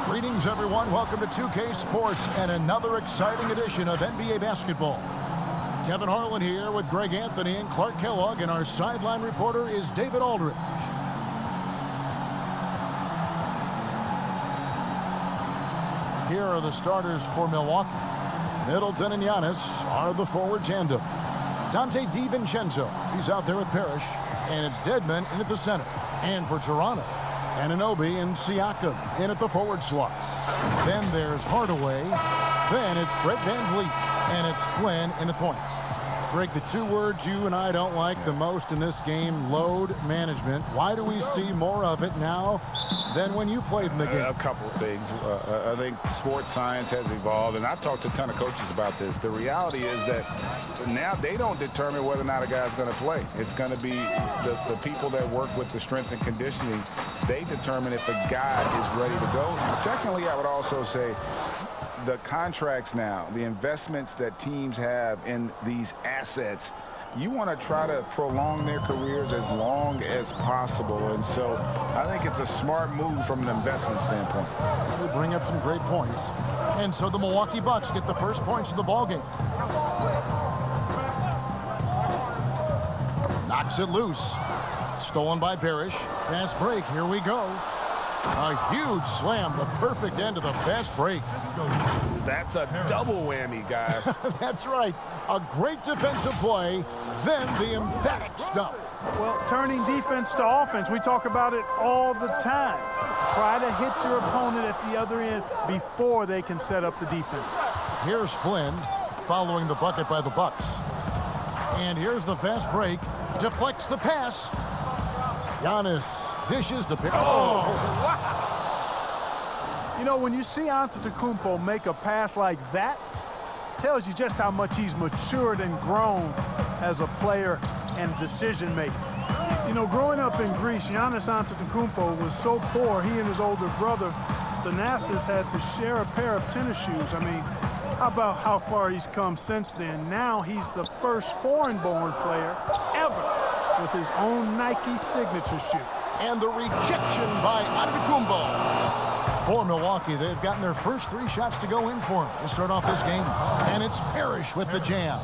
Greetings, everyone. Welcome to 2K Sports and another exciting edition of NBA basketball. Kevin Harlan here with Greg Anthony and Clark Kellogg, and our sideline reporter is David Aldridge. Here are the starters for Milwaukee. Middleton and Giannis are the forward tandem. Dante DiVincenzo, he's out there with Parrish, and it's Dedmon in at the center. And for Toronto, Anunoby and Siakam in at the forward slots. Then there's Hardaway. Then it's Brett VanVleet, and it's Flynn in the points. Greg, the two words you and I don't like the most in this game, load management. Why do we see more of it now than when you played in the game? A couple of things. I think sports science has evolved, and I've talked to a ton of coaches about this. The reality is that now they don't determine whether or not a guy's going to play. It's going to be the people that work with the strength and conditioning. They determine if a guy is ready to go. And secondly, I would also say the contracts now, the investments that teams have in these assets, you want to try to prolong their careers as long as possible. And so I think it's a smart move from an investment standpoint. They bring up some great points. And so the Milwaukee Bucks get the first points of the ballgame. Knocks it loose. Stolen by Parrish. Fast break. Here we go. A huge slam, the perfect end of the fast break. That's a double whammy, guys. That's right. A great defensive play, then the emphatic stuff. Well, turning defense to offense, we talk about it all the time. Try to hit your opponent at the other end before they can set up the defense. Here's Flynn following the bucket by the Bucks. And here's the fast break. Deflects the pass. Giannis dishes to pick. Oh, wow. You know, when you see Antetokounmpo make a pass like that, tells you just how much he's matured and grown as a player and decision maker. You know, growing up in Greece, Giannis Antetokounmpo was so poor, he and his older brother, Thanasis, had to share a pair of tennis shoes. I mean, how about how far he's come since then? Now he's the first foreign-born player ever with his own Nike signature shoe. And the rejection by Antetokounmpo. For Milwaukee, they've gotten their first 3 shots to go in for him to start off this game. And it's Parrish with the jam.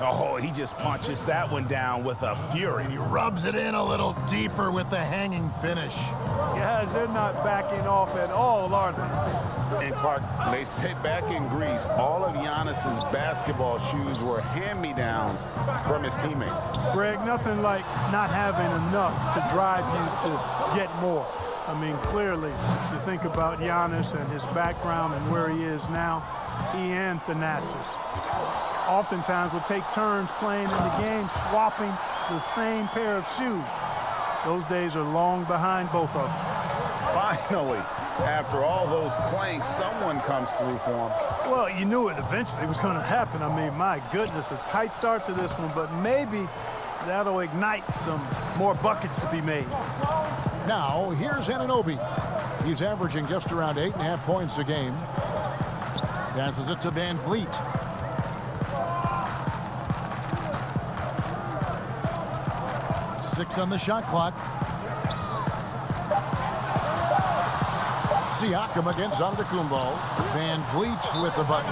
Oh, he just punches that one down with a fury. He rubs it in a little deeper with the hanging finish. Guys, they're not backing off at all, are they? And Clark, they say back in Greece, all of Giannis's basketball shoes were hand-me-downs from his teammates. Greg, nothing like not having enough to drive you to get more. I mean, clearly, you think about Giannis and his background and where he is now, he and Thanasis oftentimes will take turns playing in the game, swapping the same pair of shoes. Those days are long behind both of them. Finally, after all those clanks, someone comes through for him. Well, you knew it eventually was going to happen. I mean, my goodness, a tight start to this one, but maybe that'll ignite some more buckets to be made. Now, here's Anunoby. He's averaging just around 8.5 points a game. Passes it to VanVleet. Six on the shot clock. Siakam against Antetokounmpo. VanVleet with the bucket.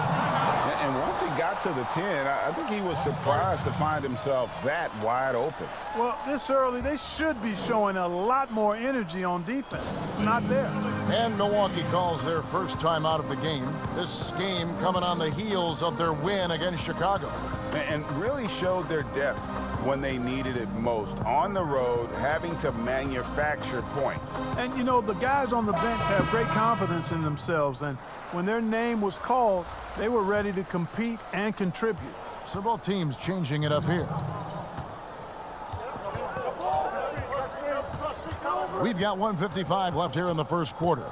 And once he got to the 10, I think he was surprised to find himself that wide open. Well, this early, they should be showing a lot more energy on defense. It's not there. And Milwaukee calls their first time out of the game. This game coming on the heels of their win against Chicago. And really showed their depth when they needed it most. On the road, having to manufacture points. And, you know, the guys on the bench have great confidence in themselves. And when their name was called, they were ready to compete and contribute. So both teams changing it up here. We've got 1:55 left here in the first quarter.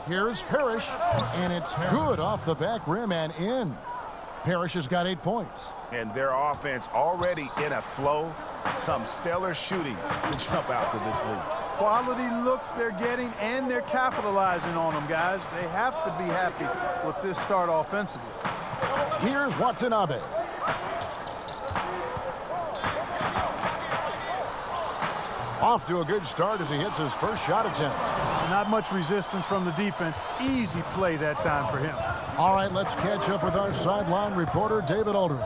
Here's Parrish, and it's good off the back rim and in. Parrish has got 8 points. And their offense already in a flow. Some stellar shooting to jump out to this lead. quality looks they're getting, and they're capitalizing on them, guys. They have to be happy with this start offensively. Here's Watanabe. Off to a good start as he hits his first shot attempt. Not much resistance from the defense. Easy play that time for him. All right, let's catch up with our sideline reporter, David Aldridge.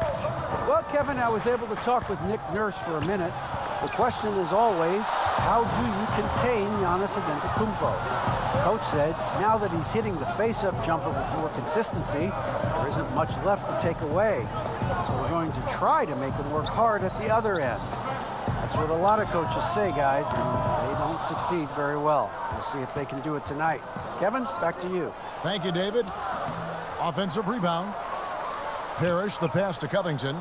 Well, Kevin, I was able to talk with Nick Nurse for a minute. The question is always, how do you contain Giannis Antetokounmpo? Coach said, now that he's hitting the face-up jumper with more consistency, there isn't much left to take away. So we're going to try to make him work hard at the other end. That's what a lot of coaches say, guys, and they don't succeed very well. We'll see if they can do it tonight. Kevin, back to you. Thank you, David. Offensive rebound. Parrish, the pass to Covington.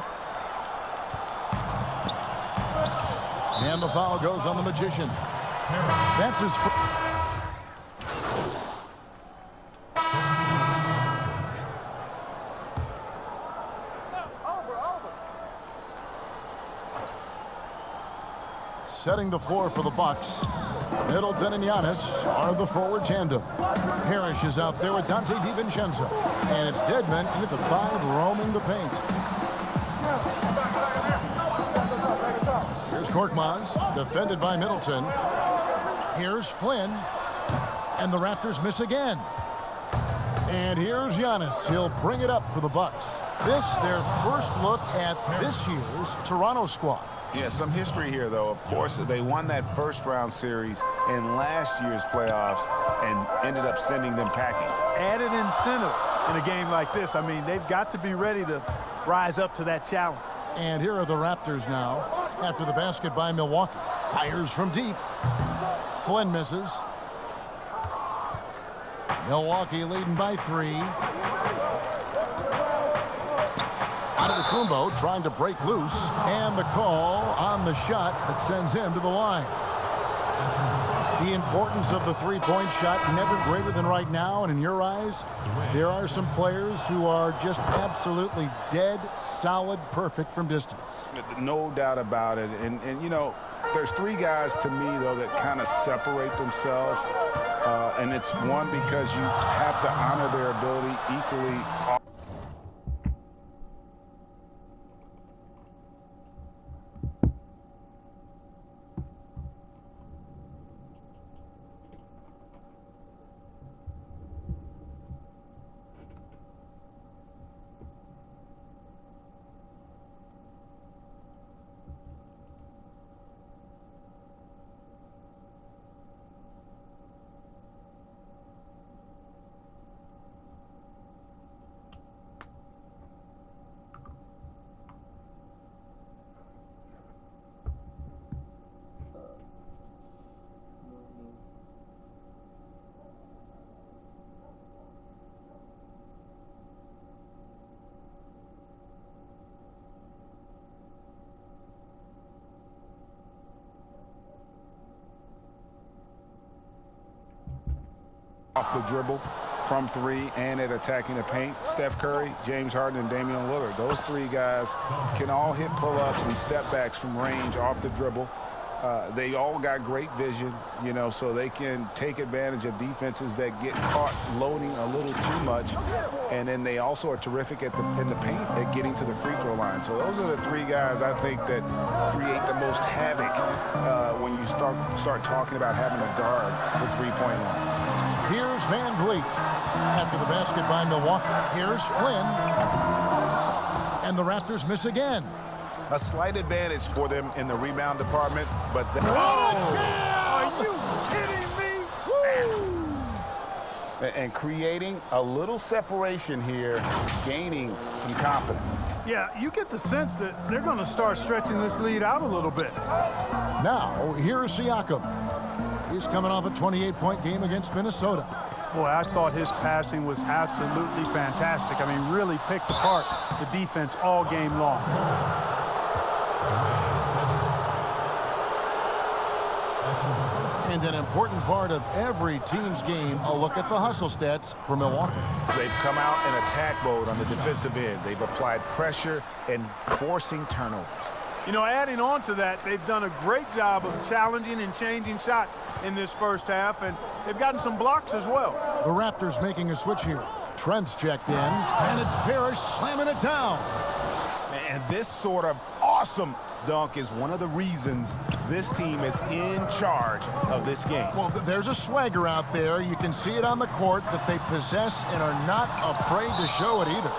And the foul goes on the Magician. That's his... Setting the floor for the Bucks. Middleton and Giannis are the forward tandem. Parrish is out there with Dante DiVincenzo. And it's Dedmon in at the 5, roaming the paint. Here's Korkmaz, defended by Middleton. Here's Flynn. And the Raptors miss again. And here's Giannis. He'll bring it up for the Bucks. This, their first look at this year's Toronto squad. Yeah, some history here, though. Of course, they won that first-round series in last year's playoffs and ended up sending them packing. Added incentive in a game like this. I mean, they've got to be ready to rise up to that challenge. And here are the Raptors now after the basket by Milwaukee. Fires from deep. Flynn misses. Milwaukee leading by 3. Antetokounmpo trying to break loose, and the call on the shot that sends him to the line. The importance of the three-point shot never greater than right now, and in your eyes, there are some players who are just absolutely dead, solid, perfect from distance. No doubt about it. And you know, there's 3 guys to me, though, that kind of separate themselves. And it's one, because you have to honor their ability equally. Off the dribble, from 3, and at attacking the paint. Steph Curry, James Harden, and Damian Lillard. Those 3 guys can all hit pull-ups and step backs from range off the dribble. They all got great vision, you know, so they can take advantage of defenses that get caught loading a little too much. And then they also are terrific in the paint at getting to the free throw line. So those are the 3 guys I think that create the most havoc when you start talking about having a guard the three-point line. Here's Van Vliet after the basket by Milwaukee. Here's Flynn. And the Raptors miss again. A slight advantage for them in the rebound department, but... Are you kidding me? And creating a little separation here, gaining some confidence. Yeah, you get the sense that they're going to start stretching this lead out a little bit. Now, here's Siakam. He's coming off a 28-point game against Minnesota. Boy, I thought his passing was absolutely fantastic. I mean, really picked apart the defense all game long. And an important part of every team's game, a look at the hustle stats for Milwaukee. They've come out in attack mode on the defensive end. They've applied pressure and forcing turnovers. You know, adding on to that, they've done a great job of challenging and changing shots in this first half, and they've gotten some blocks as well. The Raptors making a switch here. Trent's checked in, and it's Parrish slamming it down. And this sort of awesome dunk is one of the reasons this team is in charge of this game. Well, there's a swagger out there. You can see it on the court that they possess and are not afraid to show it either.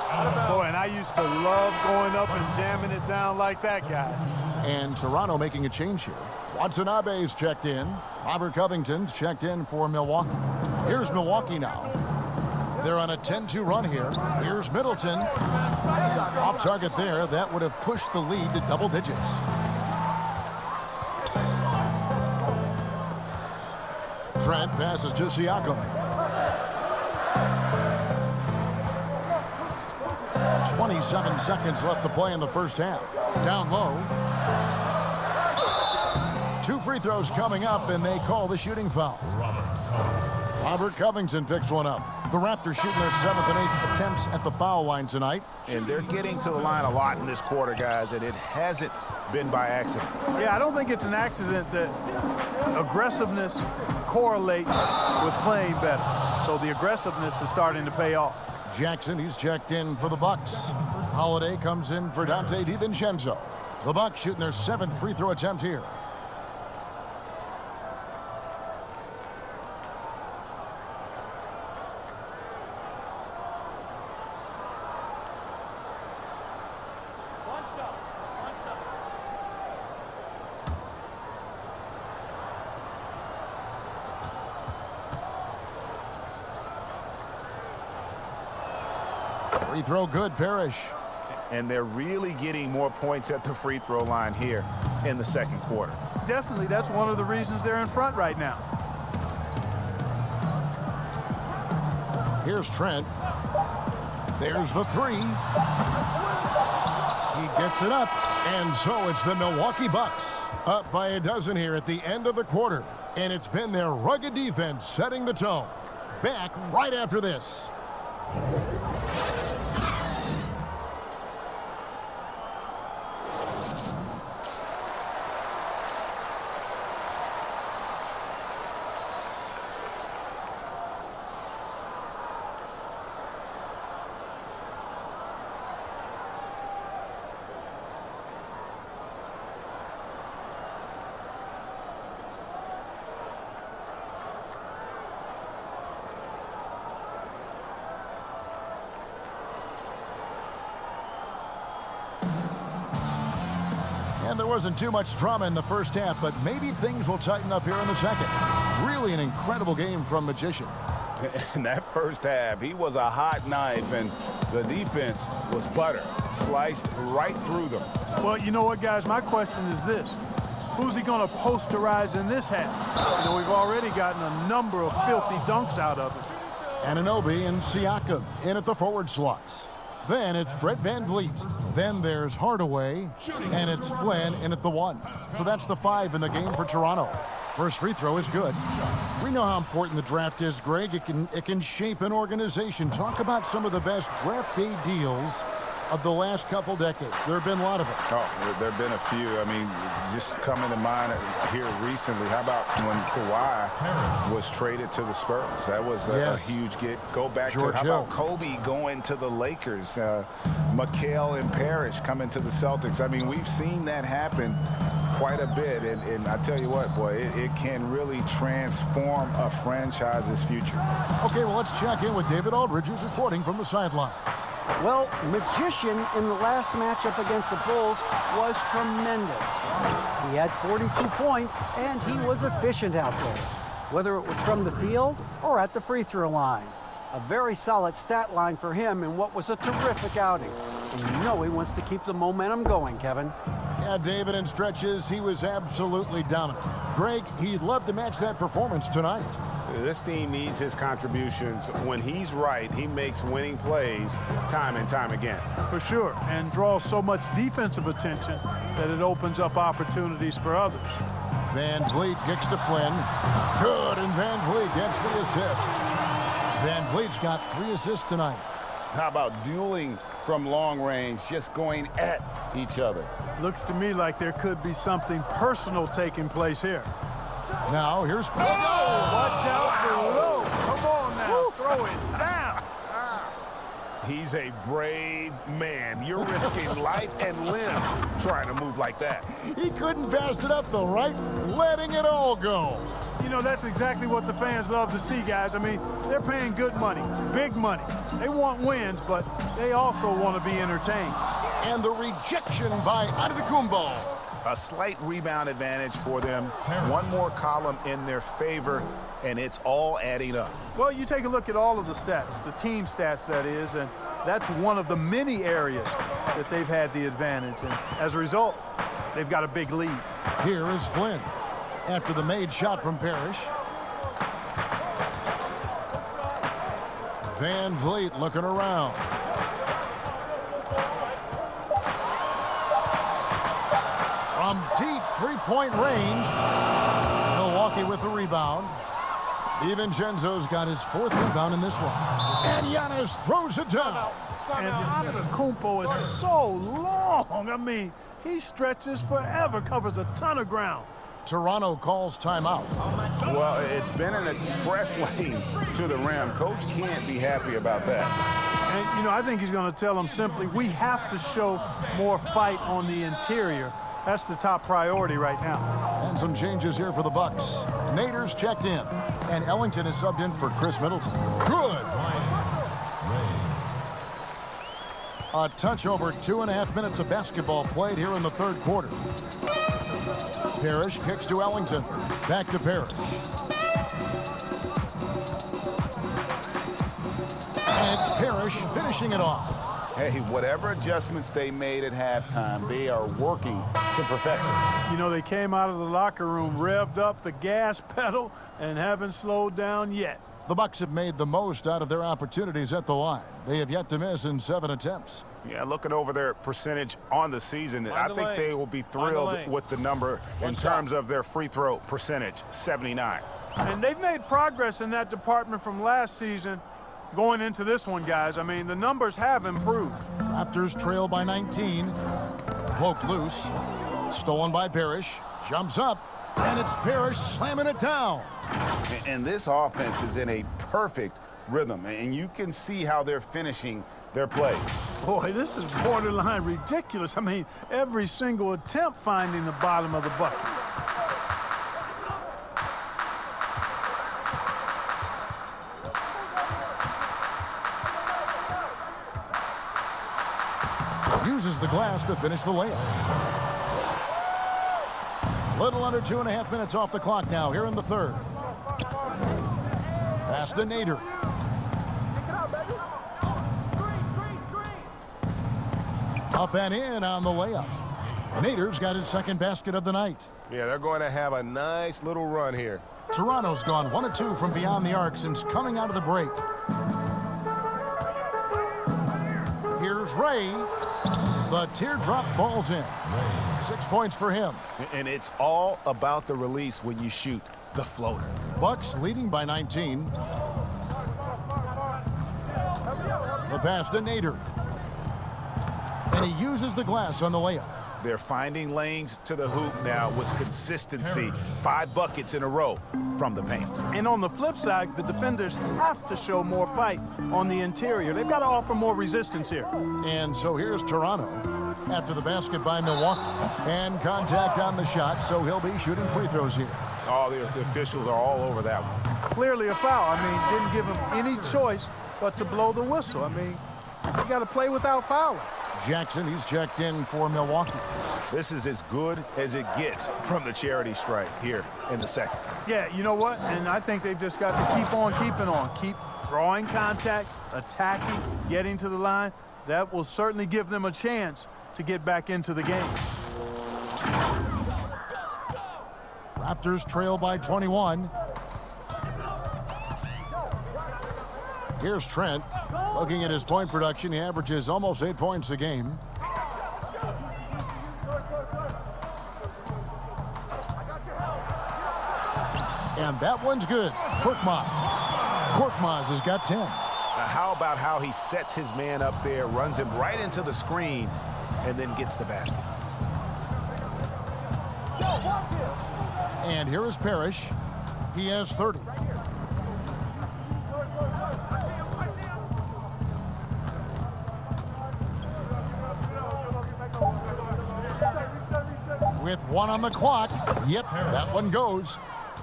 Boy, and I used to love going up and jamming it down like that, guys. And Toronto making a change here. Watanabe's checked in. Robert Covington's checked in for Milwaukee. Here's Milwaukee now. They're on a 10-2 run here. Here's Middleton. Off target there. That would have pushed the lead to double digits. Trent passes to Siakam. 27 seconds left to play in the first half. Down low. 2 free throws coming up, and they call the shooting foul. Robert Covington picks one up. The Raptors shooting their 7th and 8th attempts at the foul line tonight. And they're getting to the line a lot in this quarter, guys, and it hasn't been by accident. Yeah, I don't think it's an accident that aggressiveness correlates with playing better. So the aggressiveness is starting to pay off. Jackson, he's checked in for the Bucks. Holiday comes in for Dante DiVincenzo. The Bucks shooting their 7th free throw attempt here. Free throw good, Parrish. And they're really getting more points at the free throw line here in the second quarter. Definitely, that's one of the reasons they're in front right now. Here's Trent. There's the 3. He gets it up, and so it's the Milwaukee Bucks up by a dozen here at the end of the quarter. And it's been their rugged defense setting the tone. Back right after this. And there wasn't too much drama in the first half, but maybe things will tighten up here in the second. Really an incredible game from Magician. In that first half, he was a hot knife, and the defense was butter. Sliced right through them. Well, you know what, guys? My question is this. Who's he going to posterize in this half? You know, we've already gotten a number of filthy dunks out of him. Anunoby and Siakam in at the forward slots. Then it's Brett VanVleet. Then there's Hardaway, and it's Flynn in at the 1. So that's the 5 in the game for Toronto. First free throw is good. We know how important the draft is, Greg. It can shape an organization. Talk about some of the best draft day deals of the last couple decades. There have been a lot of them. Oh, there have been a few. I mean, just coming to mind here recently. How about when Kawhi was traded to the Spurs? That was a huge get. Go back George to, how Hill. about Kobe going to the Lakers? McHale and Parrish coming to the Celtics. I mean, we've seen that happen quite a bit. And I tell you what, boy, it can really transform a franchise's future. Okay, well, let's check in with David Aldridge, who's reporting from the sideline. Well, Magician in the last matchup against the Bulls was tremendous. He had 42 points, and he was efficient out there, whether it was from the field or at the free throw line. A very solid stat line for him in what was a terrific outing. And you know he wants to keep the momentum going, Kevin. Yeah, David, in stretches, he was absolutely dominant. Greg, he'd love to match that performance tonight. This team needs his contributions. When he's right, he makes winning plays time and time again. For sure, and draws so much defensive attention that it opens up opportunities for others. VanVleet kicks to Flynn. Good, and VanVleet gets the assist. VanVleet's got 3 assists tonight. How about dueling from long range, just going at each other? Looks to me like there could be something personal taking place here. Now here's Watch out below. Come on now. Throw it down. He's a brave man. You're risking life and limb trying to move like that. He couldn't pass it up the right, letting it all go. You know, that's exactly what the fans love to see, guys. I mean, they're paying good money, big money. They want wins, but they also want to be entertained. And the rejection by Antetokounmpo. A slight rebound advantage for them. One more column in their favor, and it's all adding up. Well, you take a look at all of the stats, the team stats, that is, and that's one of the many areas that they've had the advantage. And as a result, they've got a big lead. Here is Flynn after the made shot from Parrish. Van Vliet looking around. From deep three-point range, Milwaukee with the rebound. DiVincenzo's got his 4th rebound in this one. And Giannis throws it down. And Antetokounmpo is so long. I mean, he stretches forever, covers a ton of ground. Toronto calls timeout. Well, it's been an express lane to the rim. Coach can't be happy about that. And, you know, I think he's going to tell them simply, we have to show more fight on the interior. That's the top priority right now. And some changes here for the Bucks. Nader's checked in, and Ellington is subbed in for Chris Middleton. Good. A touch over 2.5 minutes of basketball played here in the 3rd quarter. Parrish kicks to Ellington. Back to Parrish. And it's Parrish finishing it off. Hey, whatever adjustments they made at halftime, they are working to perfection. You know, they came out of the locker room, revved up the gas pedal, and haven't slowed down yet. The Bucks have made the most out of their opportunities at the line. They have yet to miss in 7 attempts. Yeah, looking over their percentage on the season, I think they will be thrilled with the number in terms of their free throw percentage, 79. And they've made progress in that department from last season going into this one, guys. I mean, the numbers have improved. Raptors trail by 19. Poked loose. Stolen by Parrish. Jumps up. And it's Parrish slamming it down. And this offense is in a perfect rhythm. And you can see how they're finishing their plays. Boy, this is borderline ridiculous. I mean, every single attempt finding the bottom of the bucket. Uses the glass to finish the layup. Little under 2.5 minutes off the clock now here in the 3rd. Pass to Nader. Up and in on the layup. Nader's got his 2nd basket of the night. Yeah, they're going to have a nice little run here. Toronto's gone 1 of 2 from beyond the arc since coming out of the break. Here's Ray. The teardrop falls in. 6 points for him. And it's all about the release when you shoot the floater. Bucks leading by 19. The pass to Nader. And he uses the glass on the layup. They're finding lanes to the hoop now with consistency. 5 buckets in a row from the paint. And on the flip side, the defenders have to show more fight on the interior. They've got to offer more resistance here. And so here's Toronto after the basket by Milwaukee. And contact on the shot, so he'll be shooting free throws here. Oh, the officials are all over that one. Clearly a foul. I mean, didn't give him any choice but to blow the whistle. I mean, you got to play without fouling. Jackson, he's checked in for Milwaukee. This is as good as it gets from the charity stripe here in the 2nd. Yeah, you know what? And I think they've just got to keep on keeping on. Keep drawing contact, attacking, getting to the line. That will certainly give them a chance to get back into the game. Raptors trail by 21. Here's Trent. Looking at his point production, he averages almost 8 points a game. And that one's good. Korkmaz has got 10. How about how he sets his man up there, runs him right into the screen, and then gets the basket. And here is Parrish. He has 30. With 1 on the clock. Yep, that one goes.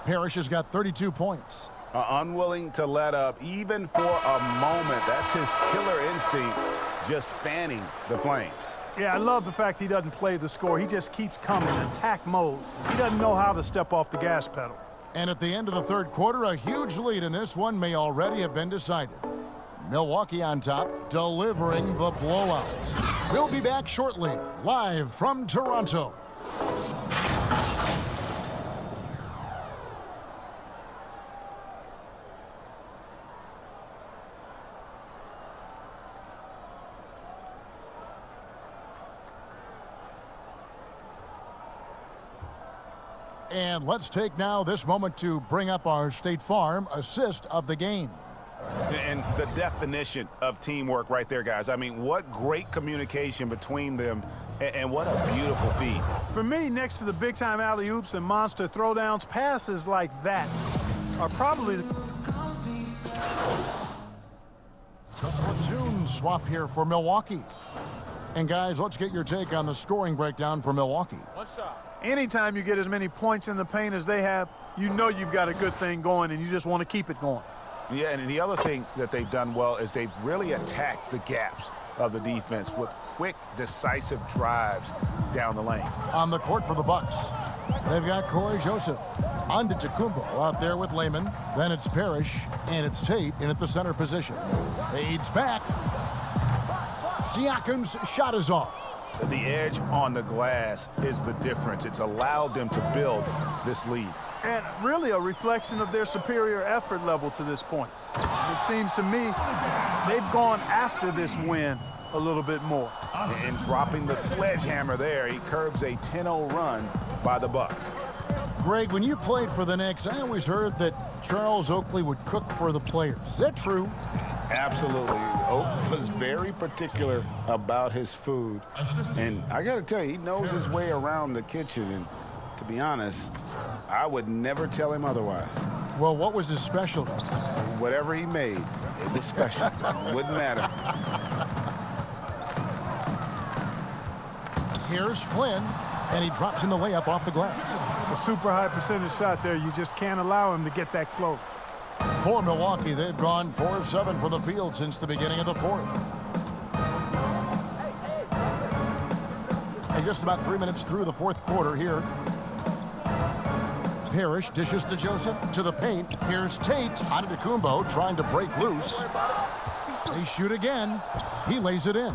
Parrish has got 32 points. Unwilling to let up, even for a moment. That's his killer instinct, just fanning the flame. Yeah, I love the fact he doesn't play the score. He just keeps coming in attack mode. He doesn't know how to step off the gas pedal. And at the end of the third quarter, a huge lead in this one may already have been decided. Milwaukee on top, delivering the blowout. We'll be back shortly, live from Toronto. And let's take now this moment to bring up our State Farm assist of the game. And the definition of teamwork right there, guys. I mean, what great communication between them, and what a beautiful feed. For me, next to the big-time alley-oops and monster throwdowns, passes like that are probably the platoon swap here for Milwaukee. And guys, let's get your take on the scoring breakdown for Milwaukee. What's up? Anytime you get as many points in the paint as they have, you know you've got a good thing going, and you just want to keep it going. Yeah, and the other thing that they've done well is they've really attacked the gaps of the defense with quick, decisive drives down the lane. On the court for the Bucks, they've got Corey Joseph. Antetokounmpo out there with Lehman. Then it's Parrish, and it's Tate in at the center position. Fades back. Siakam's shot is off. The edge on the glass is the difference. It's allowed them to build this lead. And really a reflection of their superior effort level to this point. It seems to me they've gone after this win a little bit more. And dropping the sledgehammer there, he curbs a 10-0 run by the Bucks. Greg, when you played for the Knicks, I always heard that Charles Oakley would cook for the players. Is that true? Absolutely. Oak was very particular about his food. And I got to tell you, he knows his way around the kitchen. And to be honest, I would never tell him otherwise. Well, what was his specialty? Whatever he made, it was special. Wouldn't matter. Here's Flynn, and he drops in the layup off the glass. A super high percentage shot there. You just can't allow him to get that close. For Milwaukee, they've gone 4 of 7 from the field since the beginning of the fourth. And just about 3 minutes through the fourth quarter here. Parrish dishes to Joseph, to the paint. Here's Tate. Antetokounmpo trying to break loose. They shoot again. He lays it in.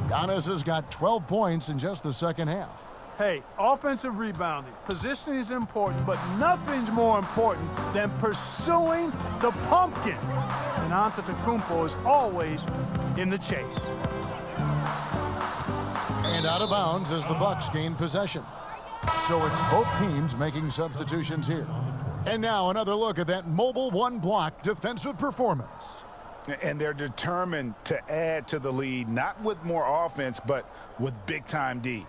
Giannis has got 12 points in just the second half. Hey, offensive rebounding. Positioning is important, but nothing's more important than pursuing the pumpkin. And Antetokounmpo is always in the chase. And out of bounds as the Bucks gain possession. So it's both teams making substitutions here. And now another look at that mobile one-block defensive performance. And they're determined to add to the lead, not with more offense, but with big-time D.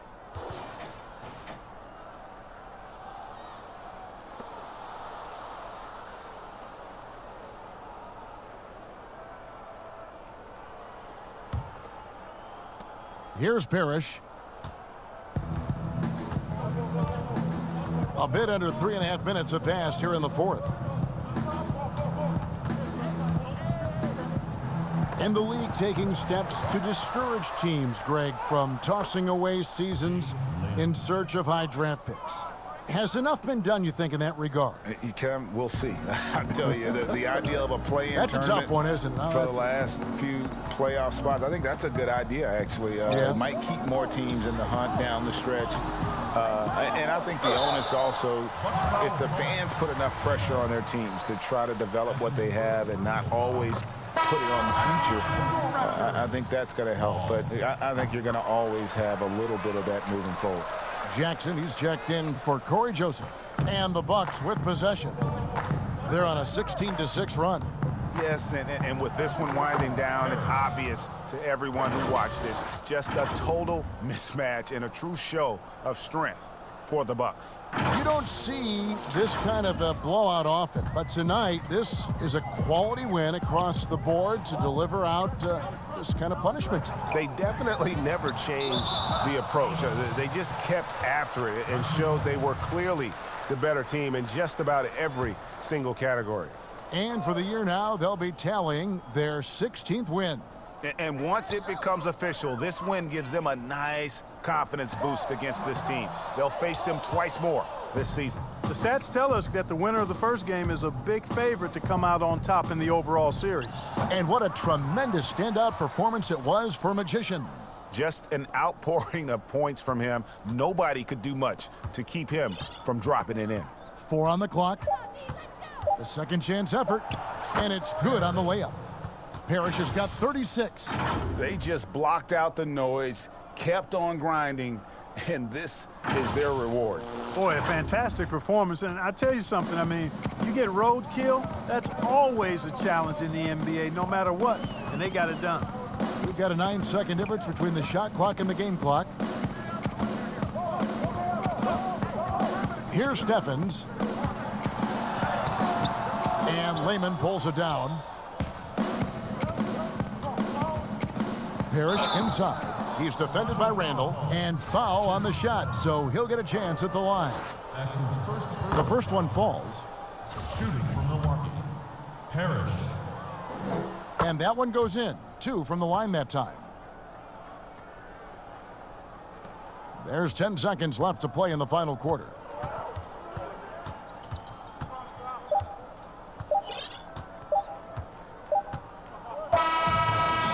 Here's Parrish. A bit under 3.5 minutes have passed here in the fourth. And the league taking steps to discourage teams, Greg, from tossing away seasons in search of high draft picks. Has enough been done, you think, in that regard? We'll see. I tell you, the idea of a play-in tournament, that's a tough one, isn't it? For the last few playoff spots, I think that's a good idea, actually. Yeah. It might keep more teams in the hunt down the stretch. And I think the onus also, if the fans put enough pressure on their teams to try to develop what they have and not always put it on the future, I think that's going to help. But I think you're going to always have a little bit of that moving forward. Jackson, he's checked in for Corey Joseph. And the Bucks with possession. They're on a 16-6 run. Yes, and with this one winding down, it's obvious to everyone who watched it. Just a total mismatch and a true show of strength for the Bucks. You don't see this kind of a blowout often, but tonight this is a quality win across the board to deliver out this kind of punishment. They definitely never changed the approach. They just kept after it and showed they were clearly the better team in just about every single category. And for the year now, they'll be tallying their 16th win. And once it becomes official, this win gives them a nice confidence boost against this team. They'll face them twice more this season. The stats tell us that the winner of the first game is a big favorite to come out on top in the overall series. And what a tremendous standout performance it was for Magician. Just an outpouring of points from him. Nobody could do much to keep him from dropping it in. 4 on the clock. The second chance effort, and it's good on the layup. Parrish has got 36. They just blocked out the noise, kept on grinding, and this is their reward. Boy, a fantastic performance. And I tell you something, I mean, you get roadkill, that's always a challenge in the NBA, no matter what, and they got it done. We've got a 9-second difference between the shot clock and the game clock. Here's Steffens. And Lehman pulls it down. Parrish inside. He's defended by Randall, and foul on the shot, so he'll get a chance at the line. The first one falls. Shooting from Milwaukee, Parrish. And that one goes in. 2 from the line that time. There's 10 seconds left to play in the final quarter.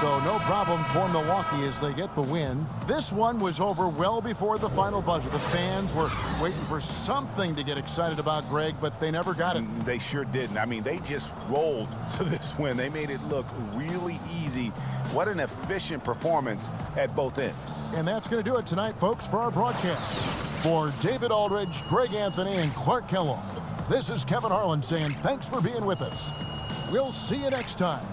So no problem for Milwaukee as they get the win. This one was over well before the final buzzer. The fans were waiting for something to get excited about, Greg, but they never got it. They sure didn't. I mean, they just rolled to this win. They made it look really easy. What an efficient performance at both ends. And that's going to do it tonight, folks, for our broadcast. For David Aldridge, Greg Anthony, and Clark Kellogg, this is Kevin Harlan saying thanks for being with us. We'll see you next time.